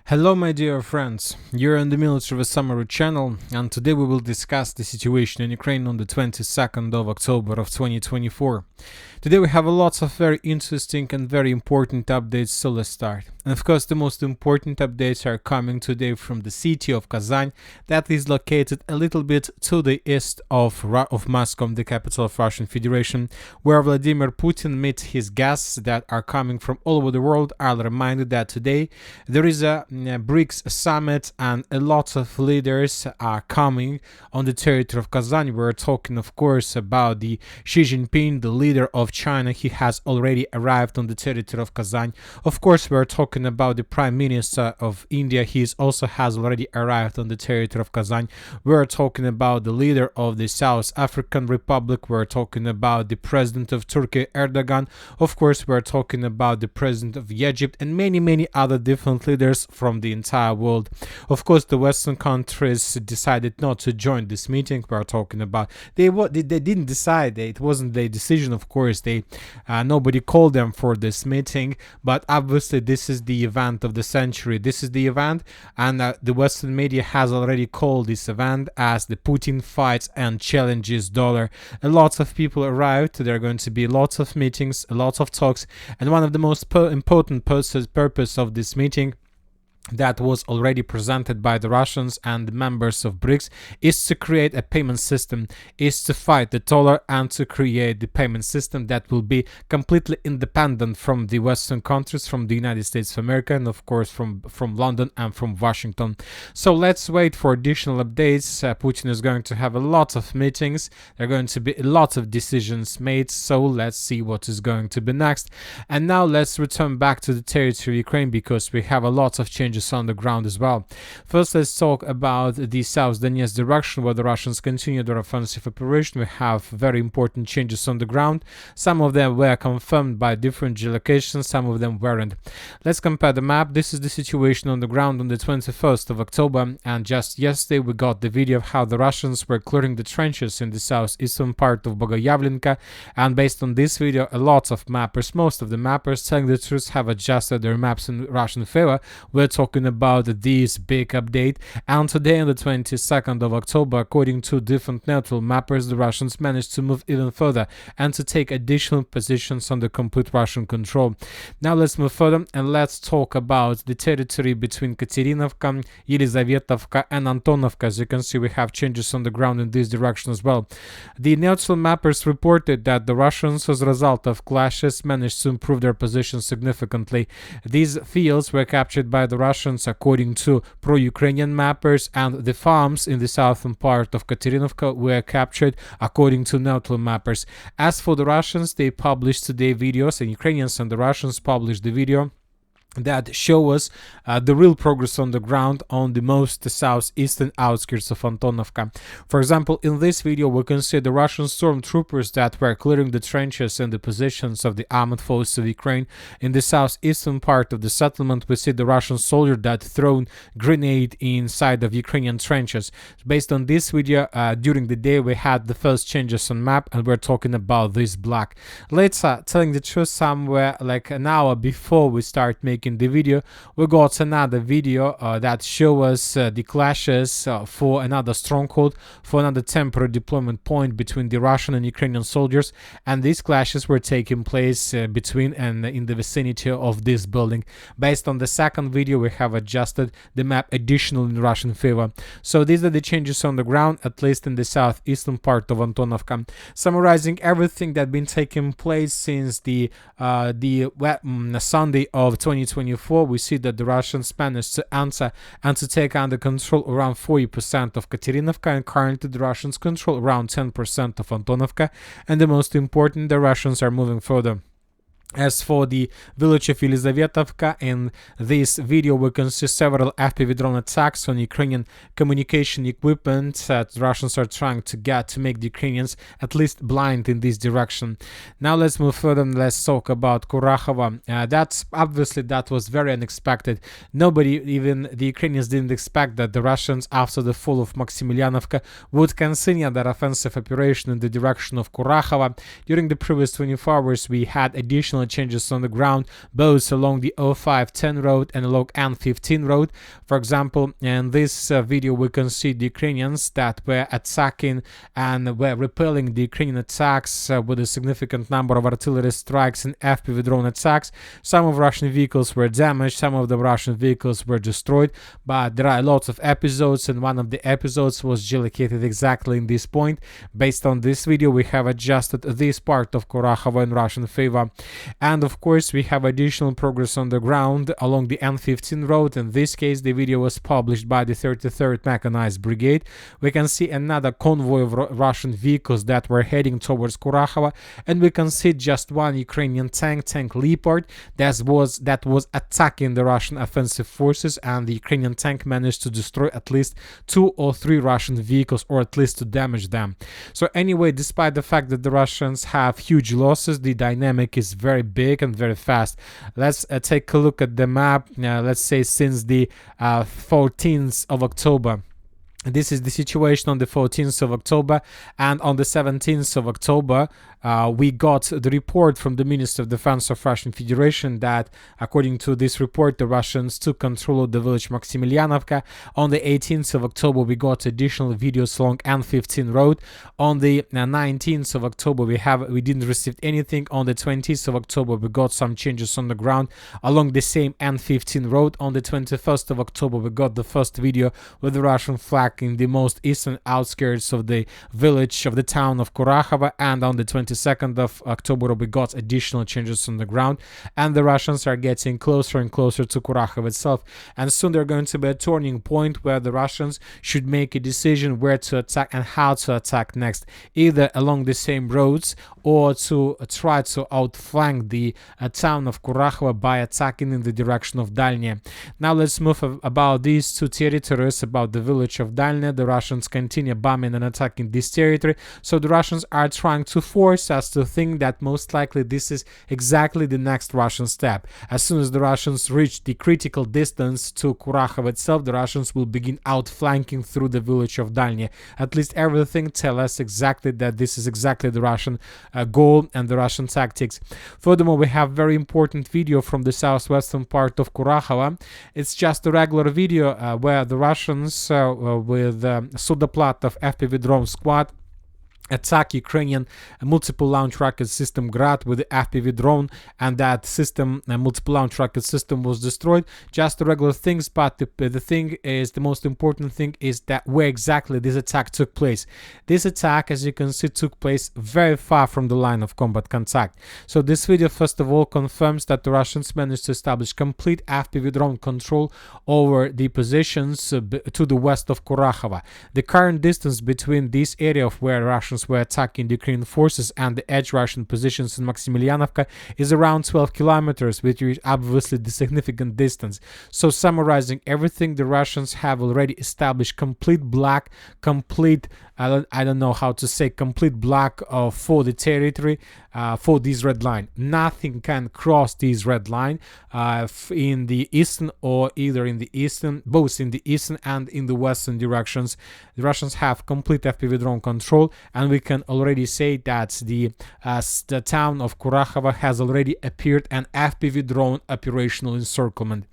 Hello my dear friends, you're on the Military Summary channel, and today we will discuss the situation in Ukraine on the 22nd of October of 2024. Today we have a lot of very interesting and very important updates, so let's start. And of course the most important updates are coming today from the city of Kazan, that is located a little bit to the east of Moscow, the capital of Russian Federation, where Vladimir Putin meets his guests that are coming from all over the world. I'll remind you that today there is a BRICS summit and a lot of leaders are coming on the territory of Kazan. We're talking of course about the Xi Jinping, the leader of China. He has already arrived on the territory of Kazan. Of course we're talking about the Prime Minister of India. He also has already arrived on the territory of Kazan. We're talking about the leader of the South African Republic. We're talking about the President of Turkey, Erdogan. Of course we're talking about the President of Egypt and many other different leaders from the entire world. Of course the Western countries decided not to join this meeting. We're talking about they didn't decide. It wasn't their decision, of course. Nobody called them for this meeting, but obviously this is the event of the century. This is the event, and the Western media has already called this event as the Putin fights and challenges dollar. A lot of people arrived. There are going to be lots of meetings, a lot of talks, and one of the most important purpose of this meeting that was already presented by the Russians and the members of BRICS is to create a payment system, is to fight the dollar and to create the payment system that will be completely independent from the Western countries, from the United States of America, and of course from London and from Washington. So let's wait for additional updates. Putin is going to have a lot of meetings. There are going to be a lot of decisions made, so let's see what is going to be next. And now let's return back to the territory of Ukraine, because we have a lot of changes on the ground as well. First, let's talk about the South Donetsk direction, where the Russians continue their offensive operation. We have very important changes on the ground. Some of them were confirmed by different geolocations, some of them weren't. Let's compare the map. This is the situation on the ground on the 21st of October, and just yesterday we got the video of how the Russians were clearing the trenches in the southeastern part of Bogoyavlenka, and based on this video, a lot of mappers, most of the mappers, telling the truth, have adjusted their maps in Russian favor. We're talking about this big update, and today on the 22nd of October, according to different neutral mappers, the Russians managed to move even further and to take additional positions under complete Russian control. Now let's move further and let's talk about the territory between Katerinovka, Yelizavetovka and Antonovka. As you can see, we have changes on the ground in this direction as well. The neutral mappers reported that the Russians, as a result of clashes, managed to improve their position significantly. These fields were captured by the Russians according to pro-Ukrainian mappers, and the farms in the southern part of Katerinovka were captured according to neutral mappers. As for the Russians, they published today videos, and Ukrainians and the Russians published the video that show us the real progress on the ground on the most southeastern outskirts of Antonovka. For example, in this video we can see the Russian stormtroopers that were clearing the trenches and the positions of the armed forces of Ukraine. In the southeastern part of the settlement we see the Russian soldier that thrown grenade inside of Ukrainian trenches. Based on this video, during the day we had the first changes on map, and we're talking about this block. Later, telling the truth, somewhere like an hour before we start making the video, we got another video that show us the clashes for another stronghold, for another temporary deployment point between the Russian and Ukrainian soldiers, and these clashes were taking place between and in the vicinity of this building. Based on the second video, we have adjusted the map additionally in Russian favor. So these are the changes on the ground, at least in the southeastern part of Antonovka. Summarizing everything that been taking place since the Sunday of 2024, we see that the Russians managed to answer and to take under control around 40% of Katerinovka, and currently the Russians control around 10% of Antonovka, and the most important, the Russians are moving further. As for the village of Yelizavetovka, in this video we can see several FPV drone attacks on Ukrainian communication equipment that Russians are trying to get to make the Ukrainians at least blind in this direction. Now let's move further and let's talk about Kurakhove. That was very unexpected. Nobody, even the Ukrainians, didn't expect that the Russians, after the fall of Maximilianovka, would continue their offensive operation in the direction of Kurakhove. During the previous 24 hours we had additional additional changes on the ground, both along the 0510 road and along N15 road. For example, in this video we can see the Ukrainians that were attacking and were repelling the Ukrainian attacks with a significant number of artillery strikes and FPV drone attacks. Some of Russian vehicles were damaged, some of the Russian vehicles were destroyed, but there are lots of episodes, and one of the episodes was geolocated exactly in this point. Based on this video, we have adjusted this part of Kurakhove in Russian favor. And of course, we have additional progress on the ground along the N15 road. In this case, the video was published by the 33rd Mechanized Brigade. We can see another convoy of Russian vehicles that were heading towards Kurakhove, and we can see just one Ukrainian tank Leopard, that was attacking the Russian offensive forces, and the Ukrainian tank managed to destroy at least 2 or 3 Russian vehicles, or at least to damage them. So anyway, despite the fact that the Russians have huge losses, the dynamic is very big and very fast. Let's take a look at the map, let's say since the 14th of October. This is the situation on the 14th of October, and on the 17th of October we got the report from the Minister of Defense of Russian Federation that, according to this report, the Russians took control of the village Maximilianovka. On the 18th of October we got additional videos along N15 road. On the 19th of October we didn't receive anything. On the 20th of October we got some changes on the ground along the same N15 road. On the 21st of October we got the first video with the Russian flag in the most eastern outskirts of the village of the town of Kurakhove, and on the 22nd of October we got additional changes on the ground, and the Russians are getting closer and closer to Kurakhove itself, and soon they're going to be a turning point where the Russians should make a decision where to attack and how to attack next, either along the same roads or to try to outflank the town of Kurakhove by attacking in the direction of Dalny. Now let's move about these two territories, about the village of Dalny. The Russians continue bombing and attacking this territory, so the Russians are trying to force us to think that most likely this is exactly the next Russian step. As soon as the Russians reach the critical distance to Kurakhove itself, the Russians will begin outflanking through the village of Dalny. At least everything tells us exactly that this is exactly the Russian goal and the Russian tactics. Furthermore, we have very important video from the southwestern part of Kurakhove. It's just a regular video where the Russians with Sudoplat of FPV drone squad attack Ukrainian multiple launch rocket system Grad with the FPV drone, and that system, multiple launch rocket system, was destroyed. Just the regular things, but the thing is, the most important thing is that where exactly this attack took place. This attack, as you can see, took place very far from the line of combat contact. So this video first of all confirms that the Russians managed to establish complete FPV drone control over the positions to the west of Kurakhove. The current distance between this area of where Russians were attacking the Ukrainian forces and the edge Russian positions in Maximilianovka is around 12 kilometers, which is obviously the significant distance. So summarizing everything, the Russians have already established complete block, I don't know how to say, complete block for the territory, for this red line. Nothing can cross this red line in the eastern, or either in the eastern, both in the eastern and in the western directions. The Russians have complete FPV drone control, and we can already say that the town of Kurakhove has already appeared an FPV drone operational encirclement.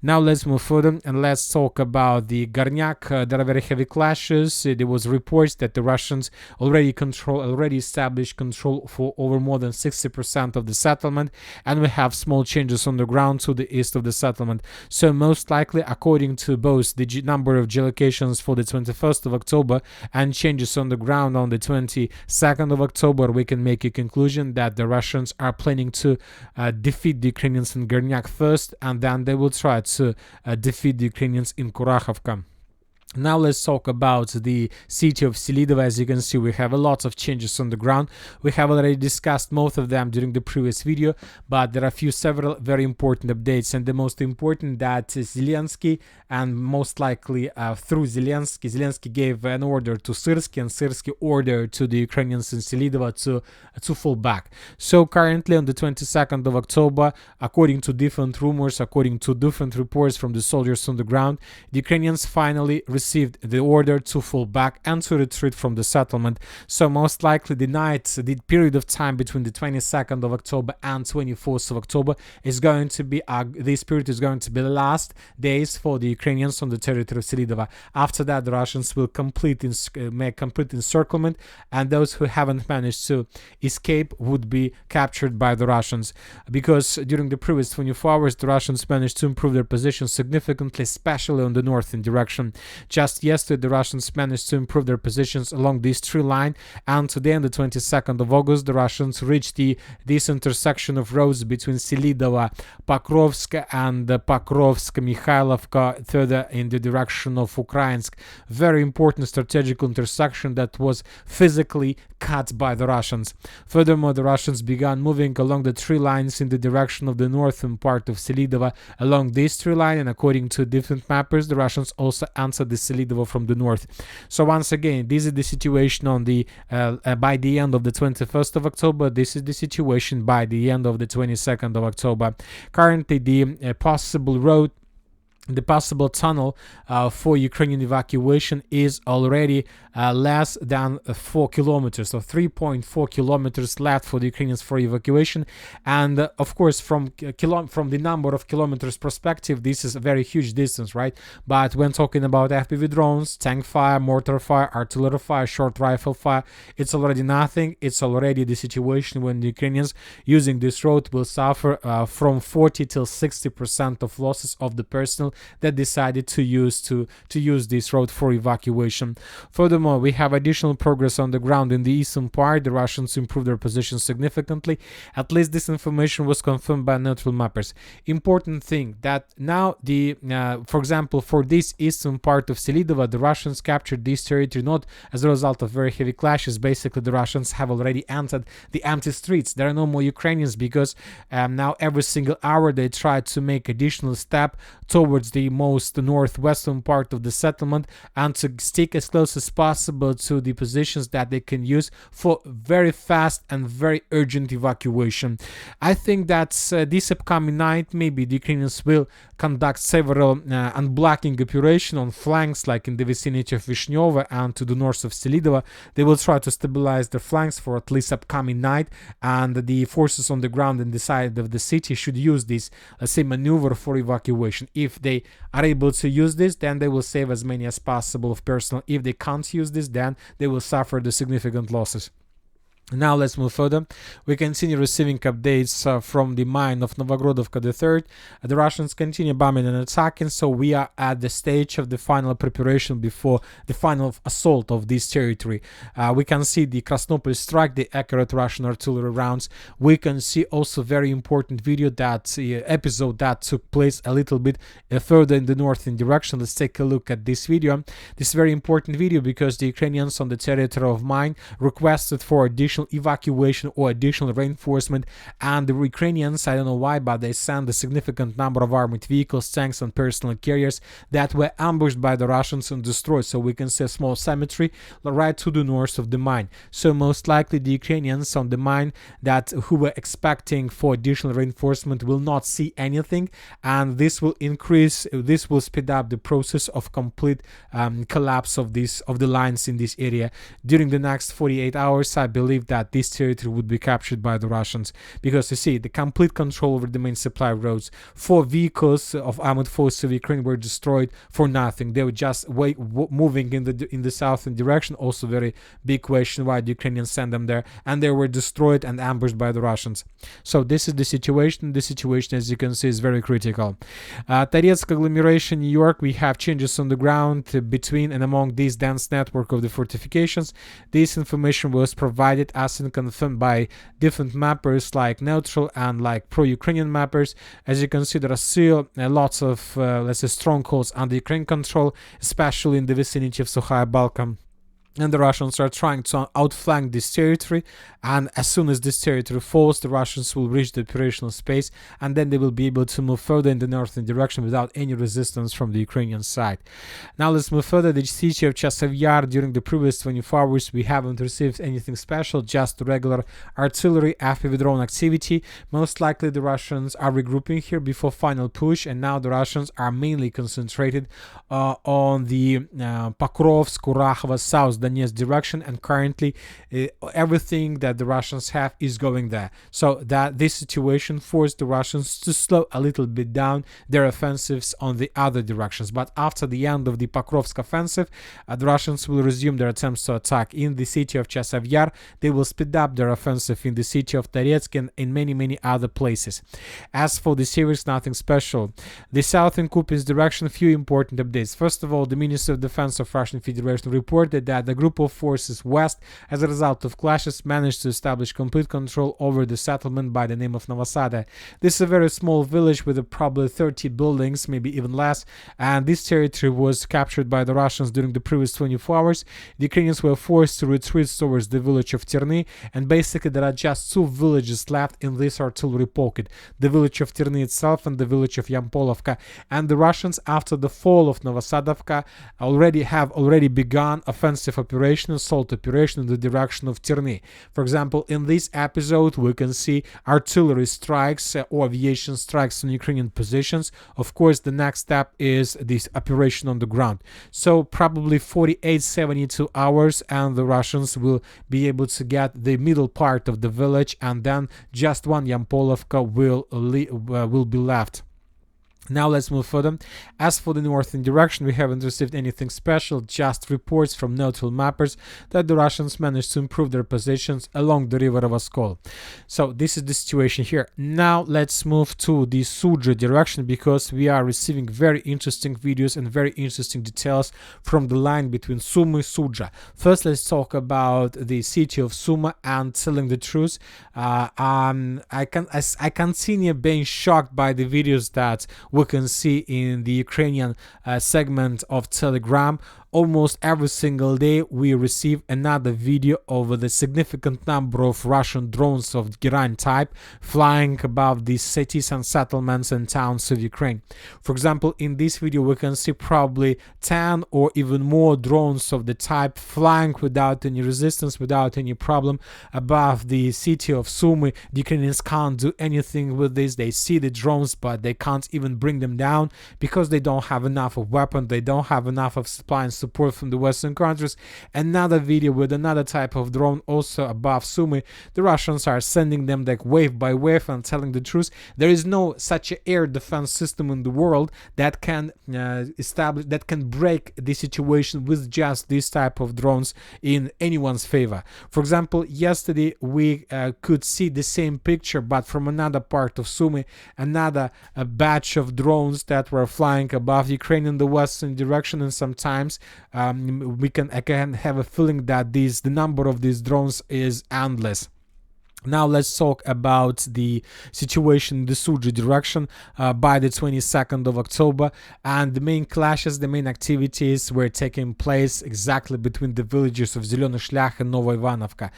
Now let's move further and let's talk about the Gornyak. There are very heavy clashes. There was reports that the Russians already established control for over more than 60% of the settlement, and we have small changes on the ground to the east of the settlement. So most likely, according to both the number of geolocations for the 21st of October and changes on the ground on the 22nd of October, we can make a conclusion that the Russians are planning to defeat the Ukrainians in Gornyak first, and then they will try to defeat the Ukrainians in Kurakhove. Now let's talk about the city of Selydove. As you can see, we have a lot of changes on the ground. We have already discussed most of them during the previous video, but there are several very important updates, and the most important that Zelensky, and most likely through Zelensky gave an order to Syrsky, and Syrsky ordered to the Ukrainians in Selydove to fall back. So currently on the 22nd of October, according to different rumors, according to different reports from the soldiers on the ground, the Ukrainians finally received received the order to fall back and to retreat from the settlement. So most likely the period of time between the 22nd of October and 24th of October is going to be this period is going to be the last days for the Ukrainians on the territory of Selydove. After that, the Russians will make complete encirclement, and those who haven't managed to escape would be captured by the Russians, because during the previous 24 hours the Russians managed to improve their position significantly, especially on the northern direction. Just yesterday the Russians managed to improve their positions along this tree line, and today on the 22nd of August the Russians reached this intersection of roads between Selydove, Pokrovsk and Pokrovsk-Mikhailovka, further in the direction of Ukrainsk. Very important strategical intersection that was physically cut by the Russians. Furthermore, the Russians began moving along the tree lines in the direction of the northern part of Selydove along this tree line, and according to different mappers, the Russians also entered the Selydove from the north. So once again, this is the situation on the by the end of the 21st of October. This is the situation by the end of the 22nd of October. Currently, the possible tunnel for Ukrainian evacuation is already less than 4 kilometers, so 3.4 kilometers left for the Ukrainians for evacuation. And of course, from the number of kilometers perspective, this is a very huge distance, right? But when talking about FPV drones, tank fire, mortar fire, artillery fire, short rifle fire, it's already nothing. It's already the situation when the Ukrainians using this road will suffer from 40 till 60% of losses of the personnel that decided to use this road for evacuation. Furthermore, we have additional progress on the ground in the eastern part. The Russians improved their position significantly. At least this information was confirmed by neutral mappers. Important thing that now for example, for this eastern part of Selydove, the Russians captured this territory not as a result of very heavy clashes. Basically, the Russians have already entered the empty streets. There are no more Ukrainians, because now every single hour they try to make additional step towards the most northwestern part of the settlement and to stick as close as possible to the positions that they can use for very fast and very urgent evacuation. I think that this upcoming night maybe the Ukrainians will conduct several unblocking operation on flanks, like in the vicinity of Vishnyovo and to the north of Selydove. They will try to stabilize their flanks for at least upcoming night, and the forces on the ground in the side of the city should use this, let's say, maneuver for evacuation. If they are able to use this, then they will save as many as possible of personnel. If they can't use this, then they will suffer the significant losses. Now let's move further. We continue receiving updates from the mine of Novogrodovka III. The Russians continue bombing and attacking, so we are at the stage of the final preparation before the final assault of this territory. We can see the Krasnopol strike, the accurate Russian artillery rounds. We can see also very important video episode that took place a little bit further in the northern direction. Let's take a look at this video. This is very important video because the Ukrainians on the territory of mine requested for additional evacuation or additional reinforcement, and the Ukrainians, I don't know why, but they sent a significant number of armored vehicles, tanks and personal carriers that were ambushed by the Russians and destroyed. So we can see a small cemetery right to the north of the mine. So most likely the Ukrainians on the mine who were expecting for additional reinforcement will not see anything, and this will speed up the process of complete collapse of the lines in this area. During the next 48 hours, I believe that this territory would be captured by the Russians, because you see the complete control over the main supply roads. 4 vehicles of armored forces of Ukraine were destroyed for nothing. They were just moving in the southern direction. Also very big question why the Ukrainians sent them there, and they were destroyed and ambushed by the Russians. So this is the situation. The situation, as you can see, is very critical. Toretsk agglomeration, New York, we have changes on the ground between and among this dense network of the fortifications. This information was provided as and confirmed by different mappers like neutral and like pro-Ukrainian mappers. As you can see, there are still lots of let's say strongholds under Ukraine control, especially in the vicinity of Sukhaya Balkan. and the Russians are trying to outflank this territory, and as soon as this territory falls, the Russians will reach the operational space, and then they will be able to move further in the northern direction without any resistance from the Ukrainian side. Now let's move further. The city of Chasiv Yar, during the previous 24 hours, we haven't received anything special, just regular artillery, FPV drone activity. Most likely the Russians are regrouping here before final push, and now the Russians are mainly concentrated on the Pokrovsk, Kurakhove, South Donetsk direction, and currently everything that the Russians have is going there. So that this situation forced the Russians to slow a little bit down their offensives on the other directions. But after the end of the Pokrovsk offensive, the Russians will resume their attempts to attack in the city of Chasiv Yar. They will speed up their offensive in the city of Toretsk and in many other places. As for the series, nothing special. The southern Kupiansk direction, few important updates. First of all, the Ministry of Defense of Russian Federation reported that the group of forces west, as a result of clashes, managed to establish complete control over the settlement by the name of Novosada. This is a very small village with probably 30 buildings, maybe even less, and this territory was captured by the Russians during the previous 24 hours. The Ukrainians were forced to retreat towards the village of Terny, and basically there are just two villages left in this artillery pocket, the village of Terny itself and the village of Yampolovka. And the Russians, after the fall of Novosadovka, already begun offensive operation, assault operation in the direction of Terny. For example, in this episode we can see artillery strikes or aviation strikes on Ukrainian positions. Of course, the next step is this operation on the ground. So probably 48-72 hours and the Russians will be able to get the middle part of the village, and then just one Yampolovka will be left. Now let's move further. As for the northern direction, we haven't received anything special, just reports from neutral mappers that the Russians managed to improve their positions along the river of Oskol. So this is the situation here. Now let's move to the Sudzha direction, because we are receiving very interesting videos and very interesting details from the line between Sumy and Sudzha. First, let's talk about the city of Sumy, and telling the truth, I continue being shocked by the videos that we can see in the Ukrainian segment of Telegram. Almost every single day we receive another video of the significant number of Russian drones of Giran type flying above the cities and settlements and towns of Ukraine. For example, in this video we can see probably 10 or even more drones of the type flying without any resistance, without any problem above the city of Sumy. The Ukrainians can't do anything with this. They see the drones, but they can't even bring them down because they don't have enough of weapon, they don't have enough of supply and support from the Western countries. Another video with another type of drone also above Sumy. The Russians are sending them like wave by wave, and telling the truth, there is no such an air defense system in the world that can break the situation with just this type of drones in anyone's favor. For example, yesterday we could see the same picture, but from another part of Sumy, another batch of drones that were flying above Ukraine in the western direction, and sometimes I can have a feeling that the number of these drones is endless. Now let's talk about the situation in the Sudzha direction by the 22nd of October, and the main clashes, the main activities were taking place exactly between the villages of Zelený Shlях and Novoivanovka.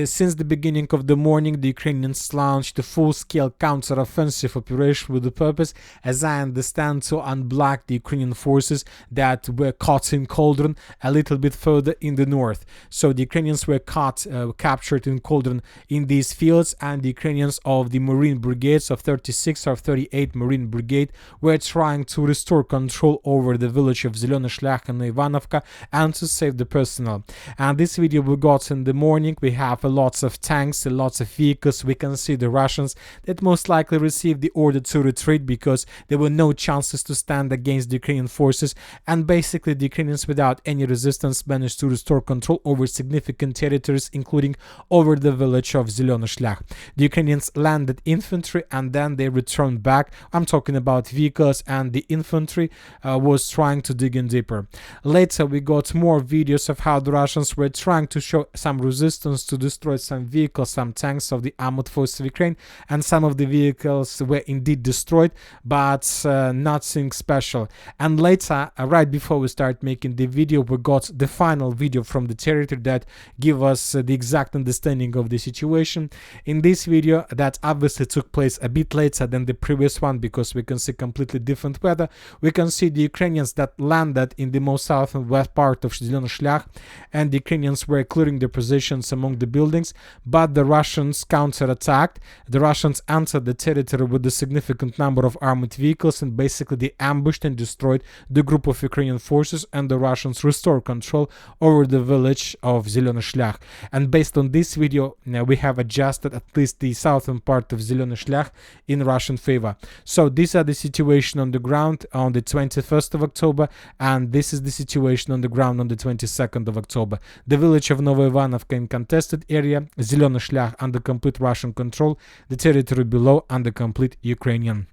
Since the beginning of the morning, the Ukrainians launched a full-scale counter-offensive operation with the purpose, as I understand, to unblock the Ukrainian forces that were caught in Cauldron a little bit further in the north. So the Ukrainians were captured in Cauldron in these fields, and the Ukrainians of the Marine Brigades of 36 or 38 Marine Brigade were trying to restore control over the village of Zelený Shlях and Ivanovka and to save the personnel. And this video we got in the morning, we have lots of tanks, lots of vehicles. We can see the Russians that most likely received the order to retreat because there were no chances to stand against the Ukrainian forces, and basically the Ukrainians without any resistance managed to restore control over significant territories, including over the village of Zelený Zelený Shlях. The Ukrainians landed infantry and then they returned back. I'm talking about vehicles, and the infantry was trying to dig in deeper. Later we got more videos of how the Russians were trying to show some resistance to destroy some vehicles, some tanks of the armored forces of Ukraine, and some of the vehicles were indeed destroyed, but nothing special. And later, right before we start making the video, we got the final video from the territory that give us the exact understanding of the situation. In this video, that obviously took place a bit later than the previous one, because we can see completely different weather. We can see the Ukrainians that landed in the most south and west part of Zelený Shlях, and the Ukrainians were clearing their positions among the buildings, but the Russians counterattacked. The Russians entered the territory with a significant number of armored vehicles, and basically they ambushed and destroyed the group of Ukrainian forces, and the Russians restored control over the village of Zelený Shlях. And based on this video, we have adjusted at least the southern part of Zelený Shlях in Russian favor. So these are the situation on the ground on the 21st of October, and this is the situation on the ground on the 22nd of October. The village of Novoivanovka in contested area, Zelený Shlях under complete Russian control, the territory below under complete Ukrainian.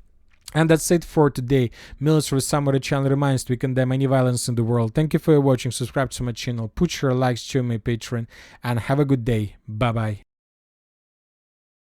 And that's it for today. Military Summary channel reminds we condemn any violence in the world. Thank you for watching. Subscribe to my channel, put your likes, join my Patreon, and have a good day. Bye bye.